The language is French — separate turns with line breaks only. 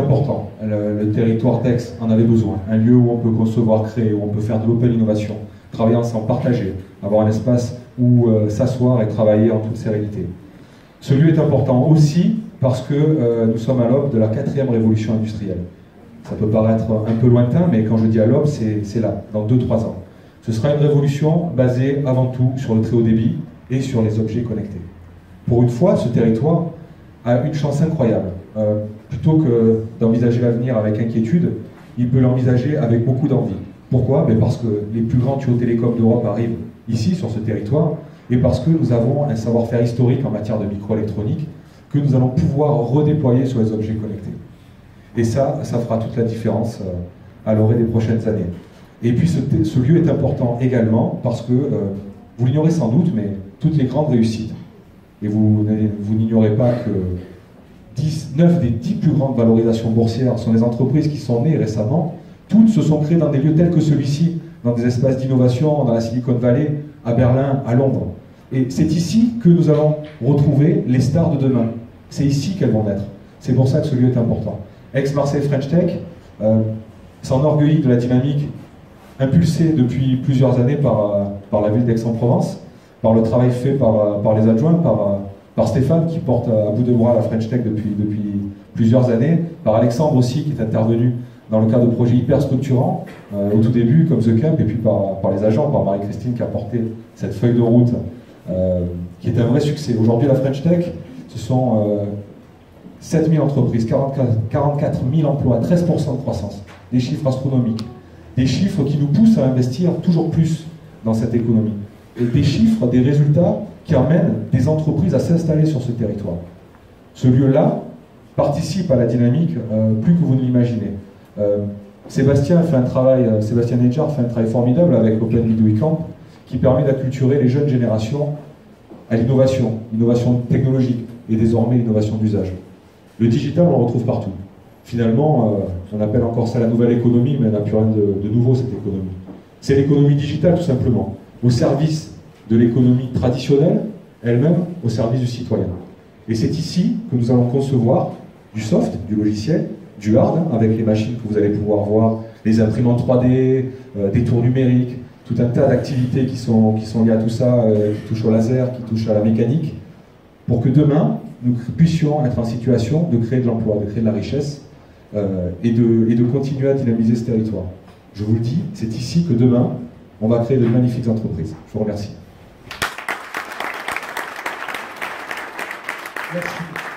important. Le territoire d'Aix en avait besoin. Un lieu où on peut concevoir, créer, où on peut faire de l'open innovation, travailler ensemble, partager, avoir un espace où s'asseoir et travailler en toute sérénité. Ce lieu est important aussi parce que nous sommes à l'aube de la 4e révolution industrielle. Ça peut paraître un peu lointain, mais quand je dis à l'aube, c'est là, dans 2-3 ans. Ce sera une révolution basée avant tout sur le très haut débit et sur les objets connectés. Pour une fois, ce territoire a une chance incroyable. Plutôt que d'envisager l'avenir avec inquiétude, il peut l'envisager avec beaucoup d'envie. Pourquoi? Parce que les plus grands tuyaux télécoms d'Europe arrivent ici, sur ce territoire, et parce que nous avons un savoir-faire historique en matière de microélectronique que nous allons pouvoir redéployer sur les objets connectés. Et ça fera toute la différence à l'orée des prochaines années. Et puis ce lieu est important également parce que, vous l'ignorez sans doute, mais toutes les grandes réussites, et vous n'ignorez pas que 9 des 10 plus grandes valorisations boursières sont des entreprises qui sont nées récemment, toutes se sont créées dans des lieux tels que celui-ci, dans des espaces d'innovation, dans la Silicon Valley, à Berlin, à Londres. Et c'est ici que nous allons retrouver les stars de demain. C'est ici qu'elles vont naître. C'est pour ça que ce lieu est important. Aix-Marseille French Tech s'enorgueillit de la dynamique impulsée depuis plusieurs années par la ville d'Aix-en-Provence, par le travail fait par les adjoints, par Stéphane qui porte à bout de bras la French Tech depuis plusieurs années, par Alexandre aussi qui est intervenu dans le cadre de projets hyper structurants au tout début comme The Camp, et puis par les agents, par Marie-Christine qui a porté cette feuille de route qui est un vrai succès. Aujourd'hui la French Tech, ce sont 7000 entreprises, 44 000 emplois, 13% de croissance, des chiffres astronomiques, des chiffres qui nous poussent à investir toujours plus dans cette économie, et des chiffres, des résultats qui amènent des entreprises à s'installer sur ce territoire. Ce lieu-là participe à la dynamique plus que vous ne l'imaginez. Sébastien Nedjar fait un travail formidable avec Open Midway Camp qui permet d'acculturer les jeunes générations à l'innovation technologique et désormais l'innovation d'usage. Le digital, on le retrouve partout. Finalement, on appelle encore ça la nouvelle économie, mais elle n'a plus rien de nouveau, cette économie. C'est l'économie digitale, tout simplement, au service de l'économie traditionnelle, elle-même au service du citoyen. Et c'est ici que nous allons concevoir du soft, du logiciel, du hard, avec les machines que vous allez pouvoir voir, les imprimantes 3D, des tours numériques, tout un tas d'activités qui sont liées à tout ça, qui touchent au laser, qui touchent à la mécanique, pour que demain, nous puissions être en situation de créer de l'emploi, de créer de la richesse, et de continuer à dynamiser ce territoire. Je vous le dis, c'est ici que demain, on va créer de magnifiques entreprises. Je vous remercie. Merci.